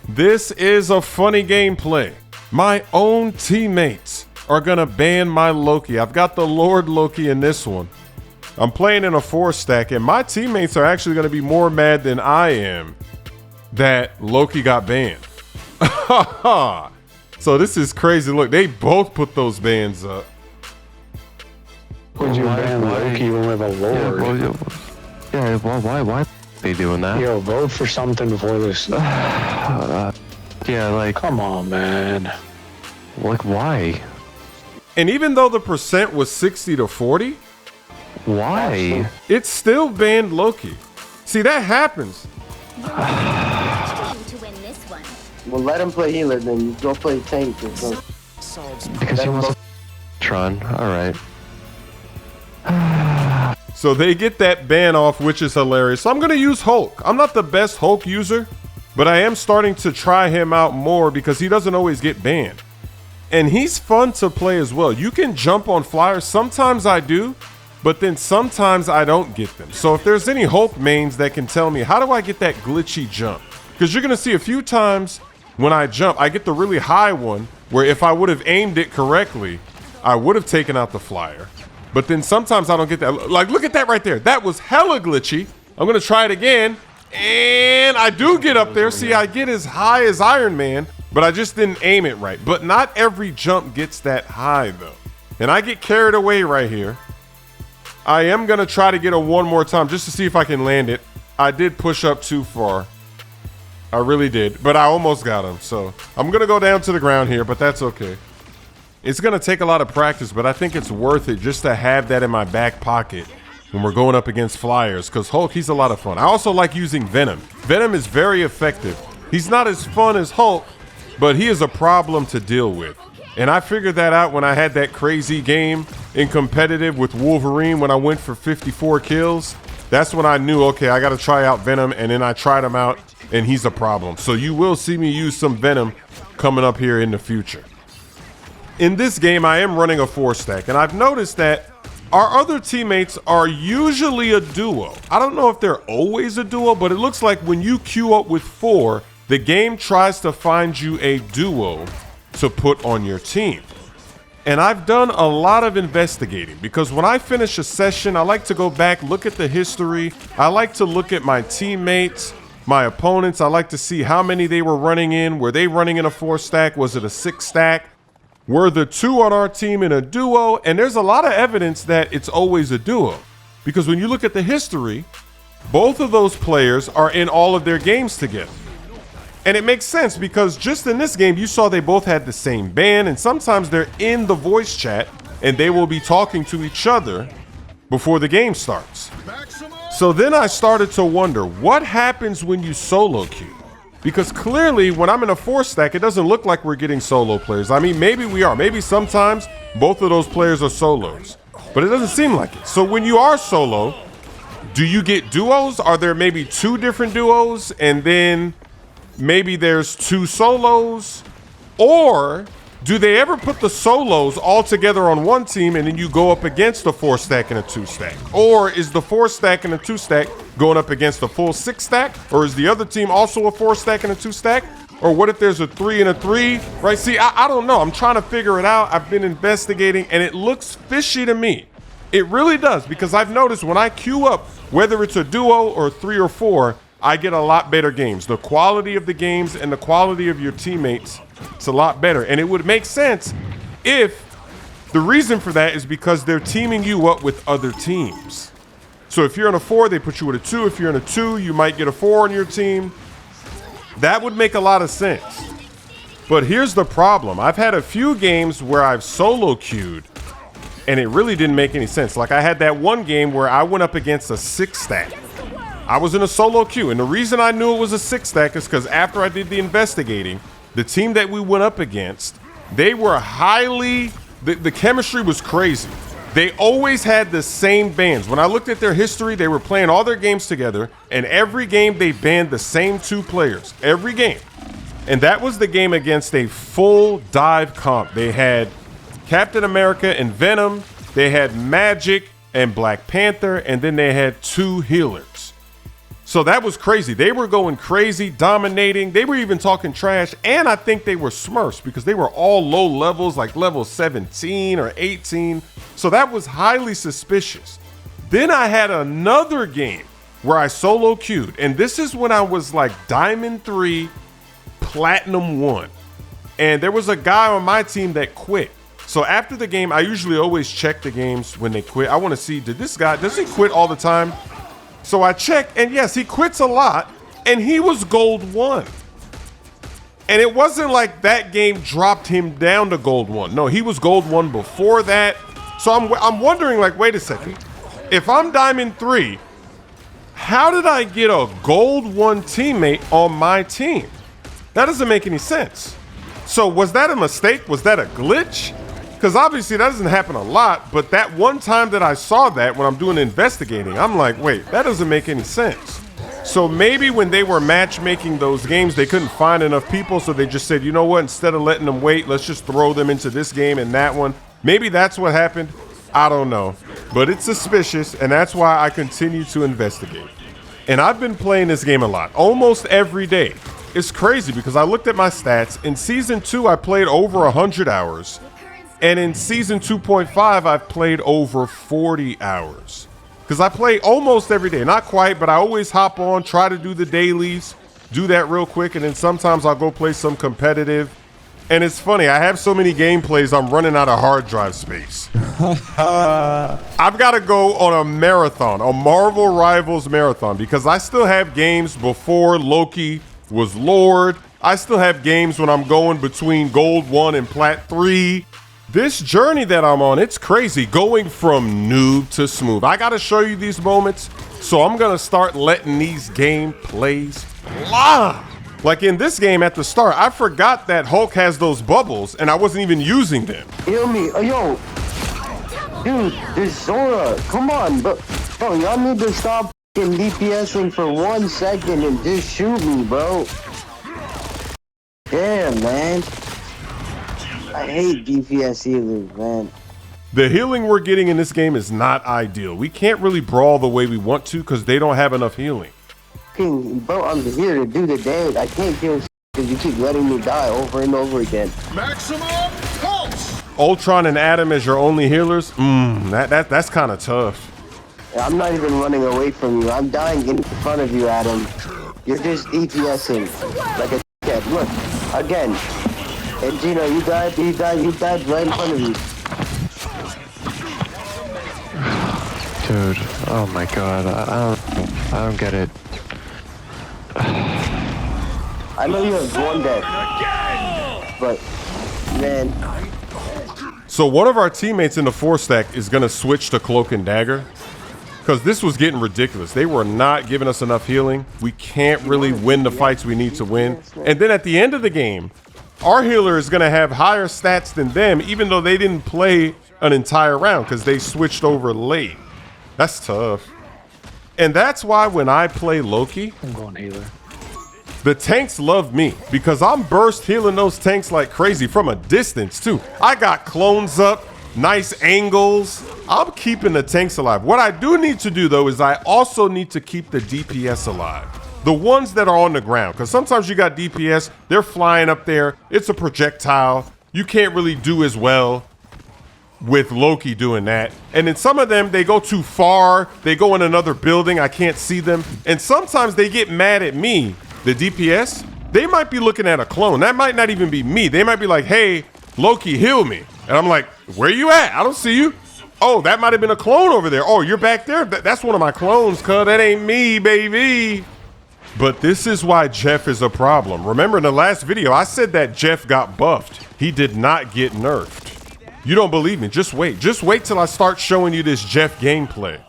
This is a funny gameplay. My own teammates are gonna ban my Loki. I've got the Lord Loki in this one. I'm playing in a 4-stack, and my teammates are actually gonna be more mad than I am that Loki got banned. So this is crazy. Look, they both put those bans up. Would you ban Loki even with a Lord? Why they doing that? Yo, vote for something before this. Yeah, like, come on, man. like why? And even though the percent was 60-40, Why? it still banned Loki. See, that happens. To win this one. Well, let him play healer, then go play tank. Because he wants to Tron. Alright. So they get that ban off, which is hilarious. So I'm going to use Hulk. I'm not the best Hulk user, but I am starting to try him out more because he doesn't always get banned. And he's fun to play as well. You can jump on flyers. Sometimes I do, but then sometimes I don't get them. So if there's any Hulk mains that can tell me, how do I get that glitchy jump? Because you're going to see a few times when I jump, I get the really high one where if I would have aimed it correctly, I would have taken out the flyer. But then sometimes I don't get that. Like, look at that right there. That was hella glitchy. I'm going to try it again. And I do get up there. See, I get as high as Iron Man, but I just didn't aim it right. But not every jump gets that high, though. And I get carried away right here. I am going to try to get a one more time just to see if I can land it. I did push up too far. I really did. But I almost got him. So I'm going to go down to the ground here, but that's okay. It's going to take a lot of practice, but I think it's worth it just to have that in my back pocket when we're going up against flyers, because Hulk, he's a lot of fun. I also like using Venom. Venom is very effective. He's not as fun as Hulk, but he is a problem to deal with. And I figured that out when I had that crazy game in competitive with Wolverine when I went for 54 kills. That's when I knew, okay, I got to try out Venom, and then I tried him out, and he's a problem. So you will see me use some Venom coming up here in the future. In this game, I am running a 4-stack, and I've noticed that our other teammates are usually a duo. I don't know if they're always a duo, but it looks like when you queue up with 4, the game tries to find you a duo to put on your team. And I've done a lot of investigating because when I finish a session, I like to go back, look at the history. I like to look at my teammates, my opponents. I like to see how many they were running in. Were they running in a 4-stack? Was it a 6-stack? Were the 2 on our team in a duo? And there's a lot of evidence that it's always a duo. Because when you look at the history, both of those players are in all of their games together. And it makes sense because just in this game, you saw they both had the same ban. And sometimes they're in the voice chat and they will be talking to each other before the game starts. So then I started to wonder, what happens when you solo queue? Because clearly, when I'm in a 4-stack, it doesn't look like we're getting solo players. I mean, maybe we are. Maybe sometimes both of those players are solos. But it doesn't seem like it. So when you are solo, do you get duos? Are there maybe 2 different duos? And then maybe there's 2 solos? Or do they ever put the solos all together on one team and then you go up against a 4-stack and a 2-stack? Or is the 4-stack and a 2-stack going up against a full 6-stack? Or is the other team also a 4-stack and a 2-stack? Or what if there's a 3 and a 3? Right? See, I don't know. I'm trying to figure it out. I've been investigating and it looks fishy to me. It really does, because I've noticed when I queue up, whether it's a duo or 3 or 4, I get a lot better games. The quality of the games and the quality of your teammates, it's a lot better. And it would make sense if the reason for that is because they're teaming you up with other teams. So if you're in a 4, they put you with a 2. If you're in a 2, you might get a 4 on your team. That would make a lot of sense. But here's the problem. I've had a few games where I've solo queued and it really didn't make any sense. Like I had that one game where I went up against a 6-stack. I was in a solo queue, and the reason I knew it was a 6-stack is because after I did the investigating, the team that we went up against, they were highly, the chemistry was crazy. They always had the same bans. When I looked at their history, they were playing all their games together, and every game they banned the same 2 players, every game. And that was the game against a full dive comp. They had Captain America and Venom, they had Magic and Black Panther, and then they had 2 healers. So that was crazy. They were going crazy, dominating. They were even talking trash. And I think they were Smurfs because they were all low levels, like level 17 or 18. So that was highly suspicious. Then I had another game where I solo queued. And this is when I was like Diamond 3, Platinum 1. And there was a guy on my team that quit. So after the game, I usually always check the games when they quit. I want to see, does he quit all the time? So I checked, and yes, he quits a lot, and he was gold 1. And it wasn't like that game dropped him down to gold 1. No, he was gold 1 before that. So I'm wondering, like, wait a second. If I'm Diamond 3, how did I get a gold 1 teammate on my team? That doesn't make any sense. So was that a mistake? Was that a glitch? Because obviously that doesn't happen a lot, but that one time that I saw that when I'm doing investigating, I'm like, wait, that doesn't make any sense. So maybe when they were matchmaking those games, they couldn't find enough people, so they just said, you know what, instead of letting them wait, let's just throw them into this game and that one. Maybe that's what happened. I don't know. But it's suspicious, and that's why I continue to investigate. And I've been playing this game a lot, almost every day. It's crazy because I looked at my stats. In Season 2, I played over 100 hours. And in Season 2.5, I've played over 40 hours. Because I play almost every day. Not quite, but I always hop on, try to do the dailies, do that real quick, and then sometimes I'll go play some competitive. And it's funny, I have so many gameplays, I'm running out of hard drive space. I've got to go on a marathon, a Marvel Rivals marathon, because I still have games before Loki was Lord. I still have games when I'm going between Gold 1 and Plat 3. This journey that I'm on, it's crazy, going from noob to smooth. I gotta show you these moments, so I'm gonna start letting these gameplays fly. Like in this game at the start, I forgot that Hulk has those bubbles, and I wasn't even using them. Heal me. Oh, yo. Dude, this Zora. Come on, bro. Bro, y'all need to stop f***ing DPSing for 1 second and just shoot me, bro. Damn, man. I hate DPS healers, man. The healing we're getting in this game is not ideal. We can't really brawl the way we want to because they don't have enough healing. Bro, I'm here to do the damage. I can't kill because you keep letting me die over and over again. Maximum pulse! Ultron and Adam as your only healers? That's kind of tough. I'm not even running away from you. I'm dying in front of you, Adam. You're just DPSing like a kid. Look, again. And Gino, you died right in front of you. Dude, oh my god, I don't get it. I know you have one death, but man. So one of our teammates in the 4-stack is gonna switch to Cloak and Dagger because this was getting ridiculous. They were not giving us enough healing. We can't really win the fights we need to win. And then at the end of the game, our healer is going to have higher stats than them, even though they didn't play an entire round because they switched over late. That's tough. And that's why when I play Loki, I'm going healer. the tanks love me because I'm burst healing those tanks like crazy from a distance too. I got clones up, nice angles. I'm keeping the tanks alive. What I do need to do though is I also need to keep the DPS alive. The ones that are on the ground, because sometimes you got DPS, they're flying up there, it's a projectile. You can't really do as well with Loki doing that. And then some of them, they go too far, they go in another building, I can't see them. And sometimes they get mad at me, the DPS. They might be looking at a clone. That might not even be me. They might be like, hey, Loki, heal me. And I'm like, where you at? I don't see you. Oh, that might have been a clone over there. Oh, you're back there? That's one of my clones, cuz that ain't me, baby. But this is why Jeff is a problem. Remember in the last video, I said that Jeff got buffed. He did not get nerfed. You don't believe me? Just wait. Just wait till I start showing you this Jeff gameplay.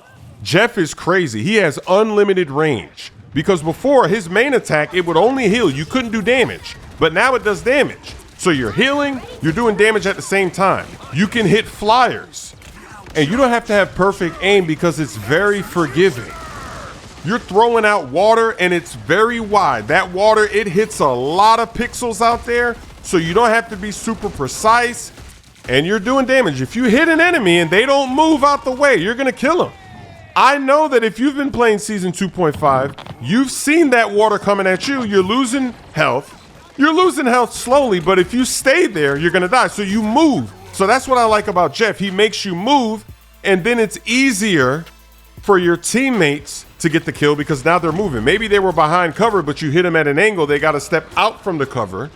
Jeff is crazy. He has unlimited range. Because before, his main attack, it would only heal. You couldn't do damage. But now it does damage. So you're healing, you're doing damage at the same time. You can hit flyers. And you don't have to have perfect aim because it's very forgiving. You're throwing out water and it's very wide. That water, it hits a lot of pixels out there, so you don't have to be super precise, and you're doing damage. If you hit an enemy and they don't move out the way, you're gonna kill them. I know that if you've been playing season 2.5, you've seen that water coming at you. You're losing health. You're losing health slowly, but if you stay there, you're going to die. So you move. So that's what I like about Jeff. He makes you move, and then it's easier for your teammates to get the kill because now they're moving. Maybe they were behind cover, but you hit them at an angle. They got to step out from the cover.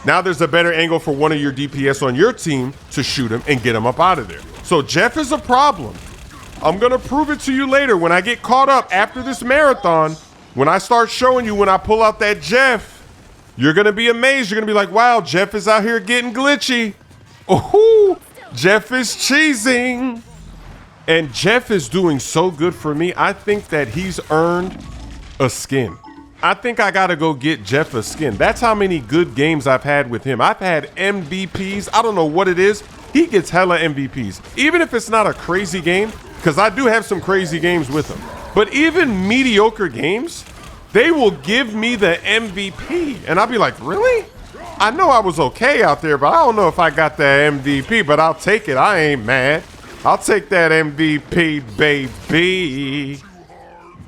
Now there's a better angle for one of your DPS on your team to shoot him and get him up out of there. So Jeff is a problem. I'm going to prove it to you later when I get caught up after this marathon. When I start showing you when I pull out that Jeff, you're going to be amazed. You're going to be like, wow, Jeff is out here getting glitchy. Oh, Jeff is cheesing. And Jeff is doing so good for me. I think that he's earned a skin. I think I got to go get Jeff a skin. That's how many good games I've had with him. I've had MVPs. I don't know what it is. He gets hella MVPs. Even if it's not a crazy game, because I do have some crazy games with him. But even mediocre games, they will give me the MVP. And I'll be like, really? I know I was okay out there, but I don't know if I got the MVP, but I'll take it. I ain't mad. I'll take that MVP, baby.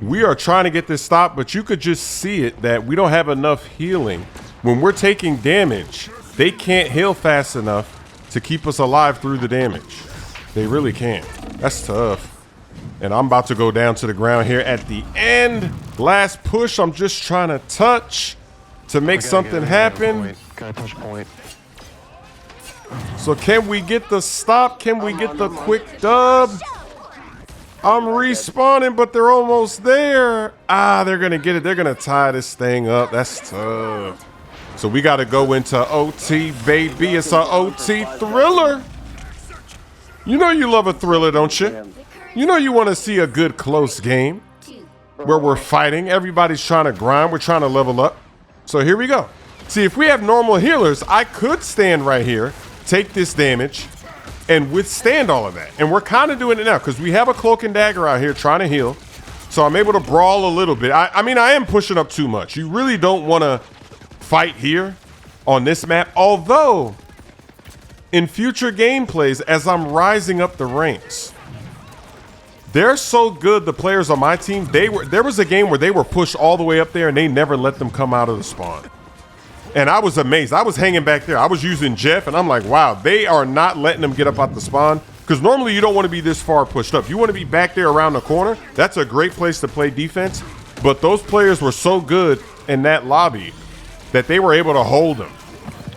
We are trying to get this stopped, but you could just see it that we don't have enough healing. When we're taking damage, they can't heal fast enough to keep us alive through the damage. They really can't. That's tough. And I'm about to go down to the ground here at the end. Last push, I'm just trying to touch to make something happen. Gotta touch point. So can we get the stop? Can we get the quick dub? I'm respawning, but they're almost there. Ah, they're gonna get it. They're gonna tie this thing up. That's tough. So we gotta go into OT, baby. It's an OT thriller. You know you love a thriller, don't you? You know you want to see a good close game where we're fighting. Everybody's trying to grind. We're trying to level up. So here we go. See, if we have normal healers, I could stand right here, take this damage, and withstand all of that. And we're kind of doing it now because we have a cloak and dagger out here trying to heal. So I'm able to brawl a little bit. I mean, I am pushing up too much. You really don't want to fight here on this map. Although, in future gameplays, as I'm rising up the ranks, they're so good, the players on my team. There was a game where they were pushed all the way up there and they never let them come out of the spawn. And I was amazed. I was hanging back there. I was using Jeff, and I'm like, wow, they are not letting them get up out the spawn. Because normally you don't want to be this far pushed up. You want to be back there around the corner. That's a great place to play defense. But those players were so good in that lobby that they were able to hold them.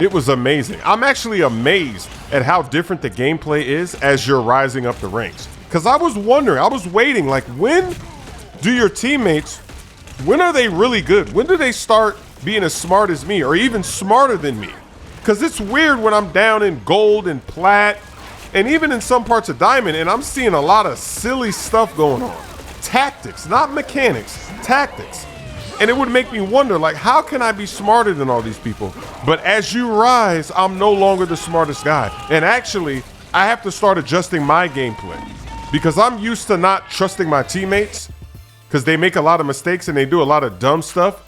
It was amazing. I'm actually amazed at how different the gameplay is as you're rising up the ranks. Because I was wondering, I was waiting, like, when do your teammates, when are they really good? When do they start being as smart as me or even smarter than me? Because it's weird when I'm down in gold and plat and even in some parts of diamond, and I'm seeing a lot of silly stuff going on. Tactics, not mechanics, tactics. And it would make me wonder, like, how can I be smarter than all these people? But as you rise, I'm no longer the smartest guy. And actually, I have to start adjusting my gameplay because I'm used to not trusting my teammates because they make a lot of mistakes and they do a lot of dumb stuff.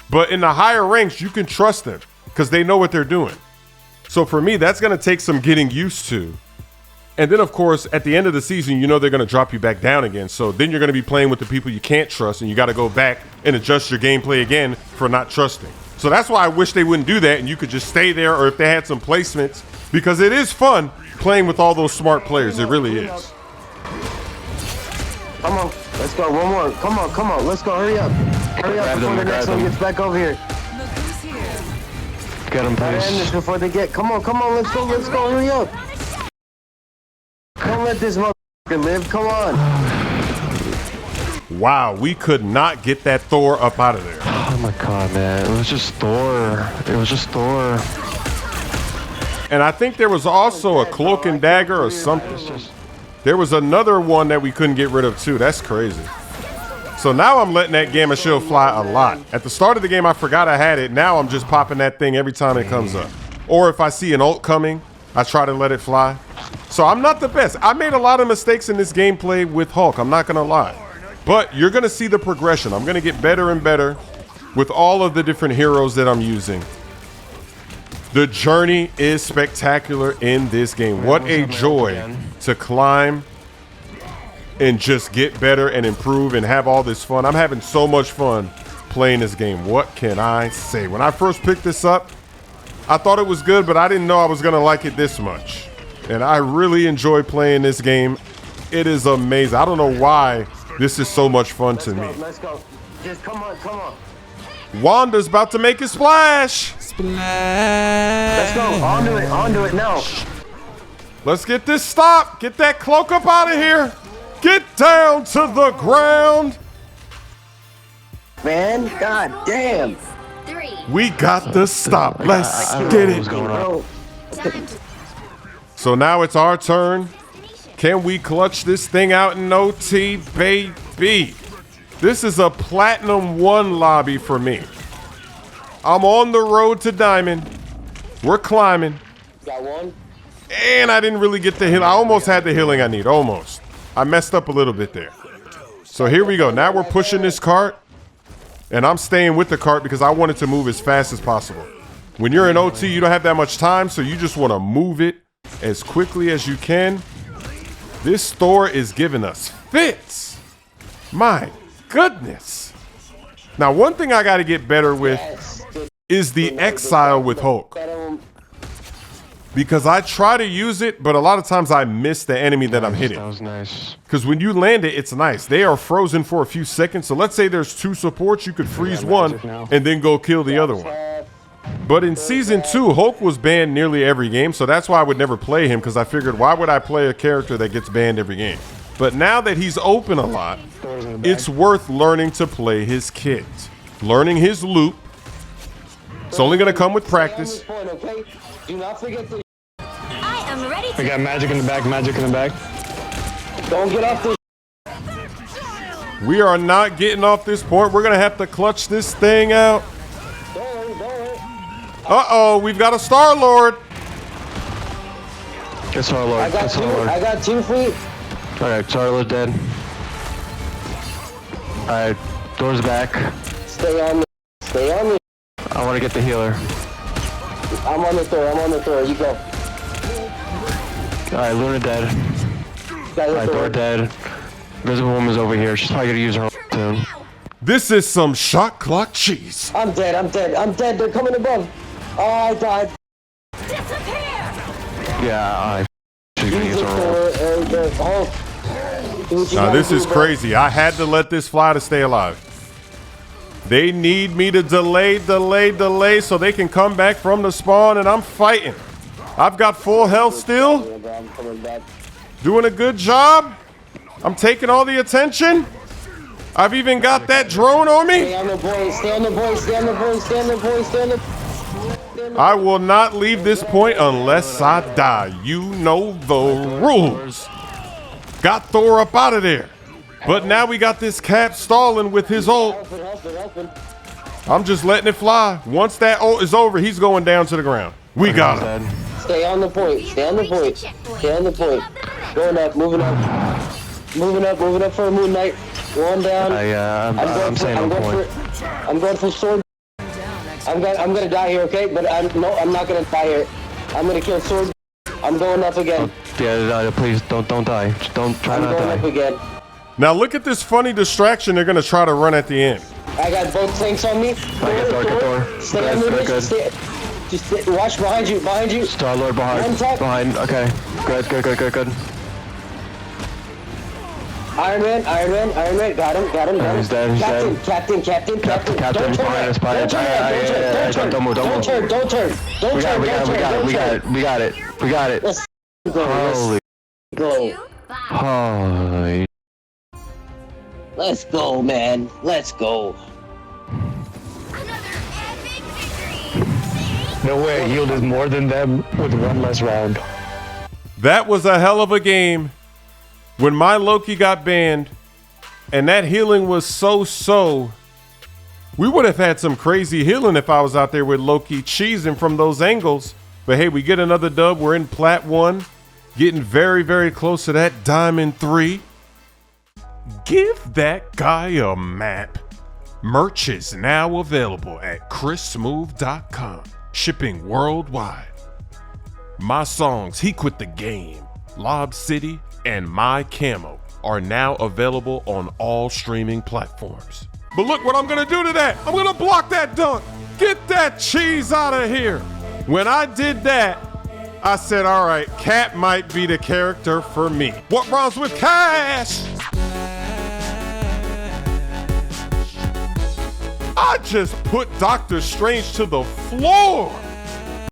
But in the higher ranks, you can trust them because they know what they're doing. So for me, that's going to take some getting used to. And then, of course, at the end of the season, you know they're going to drop you back down again. So then you're going to be playing with the people you can't trust, and you got to go back and adjust your gameplay again for not trusting. So that's why I wish they wouldn't do that, and you could just stay there, or if they had some placements, because it is fun playing with all those smart players. It really is. Come on, let's go. One more. Come on. Let's go. Hurry up before the next one gets back over here. Get him, Gotta end this please. before they get. Come on. Let's go. Hurry up. Don't let this motherfucker live. Come on. Wow, we could not get that Thor up out of there. Oh my god, man. It was just Thor. And I think there was also a cloak and dagger or something. There was another one that we couldn't get rid of too. That's crazy. So now I'm letting that gamma shield fly a lot. At the start of the game, I forgot I had it. Now I'm just popping that thing every time it comes up. Or if I see an ult coming, I try to let it fly. So I'm not the best. I made a lot of mistakes in this gameplay with Hulk. I'm not going to lie. But you're going to see the progression. I'm going to get better and better with all of the different heroes that I'm using. The journey is spectacular in this game. What a joy to climb and just get better and improve and have all this fun. I'm having so much fun playing this game. What can I say? When I first picked this up, I thought it was good, but I didn't know I was gonna like it this much. And I really enjoy playing this game. It is amazing. I don't know why this is so much fun to me. Let's go. Just come on, come on. Wanda's about to make a splash. Let's go. Onto it now. Let's get this stop. Get that cloak up out of here. Get down to the ground. Man, god damn. We got the stop. Let's get it. Bro. So now it's our turn. Can we clutch this thing out in OT, baby? This is a Platinum 1 lobby for me. I'm on the road to Diamond. We're climbing. Got one. And I didn't really get the heal. I almost had the healing I need. Almost. I messed up a little bit there. So here we go. Now we're pushing this cart. And I'm staying with the cart because I want it to move as fast as possible. When you're in OT, you don't have that much time, so you just want to move it as quickly as you can. This store is giving us fits. My goodness. Now, one thing I got to get better with is the exile with Hulk. Because I try to use it, but a lot of times I miss the enemy that I'm hitting. That was nice. Because when you land it, it's nice. They are frozen for a few seconds. So let's say there's 2 supports. You could freeze one and then go kill the other one. But in Season 2, Hulk was banned nearly every game. So that's why I would never play him, because I figured, why would I play a character that gets banned every game? But now that he's open a lot, it's worth learning to play his kit. Learning his loop. It's only going to come with practice. Do not forget to. I am ready to. We got magic in the back, magic in the back. Don't get off this. We are not getting off this point. We're going to have to clutch this thing out. Don't worry. Uh-oh, we've got a Star-Lord. Get Star-Lord. I got 2 feet. Alright, Star-Lord dead. Alright, doors back. Stay on me. Stay on me. I want to get the healer. I'm on the door. You go. Alright, Luna dead. Alright, door dead. Invisible Woman's over here. She's probably gonna use her soon. This is some shot clock cheese. I'm dead. They're coming above. Oh, I died. Yeah, she's gonna use her ult. Now this is crazy. I had to let this fly to stay alive. They need me to delay so they can come back from the spawn, and I'm fighting. I've got full health still. Doing a good job. I'm taking all the attention. I've even got that drone on me. Stay on the boy. I will not leave this point unless I die. You know the rules. Got Thor up out of there. But now we got this Cap stalling with his ult. I'm just letting it fly. Once that ult is over, he's going down to the ground. We got him. Stay on the point. Going up, moving up for a Moon Knight. Going down. I'm saying on point. I'm going for sword. I'm gonna die here, okay? But I'm not gonna die here. I'm gonna kill sword. I'm going up again. Yeah, please don't die. Just don't try not to die. I'm going up again. Now look at this funny distraction they're gonna try to run at the end. I got both tanks on me. Thor. Stay on me. Just watch behind you. Star-Lord behind. Okay. Good. Iron Man. Got him. He's dead. Captain. Captain, behind us. Don't move. We got it. Let's go. Holy. Let's go, man. Let's go. No way, healed is more than them with 1 less round. That was a hell of a game. When my Loki got banned, and that healing was so, we would have had some crazy healing if I was out there with Loki cheesing from those angles. But hey, we get another dub. We're in Plat 1, getting very, very close to that Diamond 3. Give that guy a map. Merch is now available at chrissmooth.com. Shipping worldwide. My songs, He Quit the Game, Lob City, and My Camo are now available on all streaming platforms. But look what I'm gonna do to that. I'm gonna block that dunk. Get that cheese out of here. When I did that, I said, all right, Cat might be the character for me. What rhymes with cash? I just put Doctor Strange to the floor.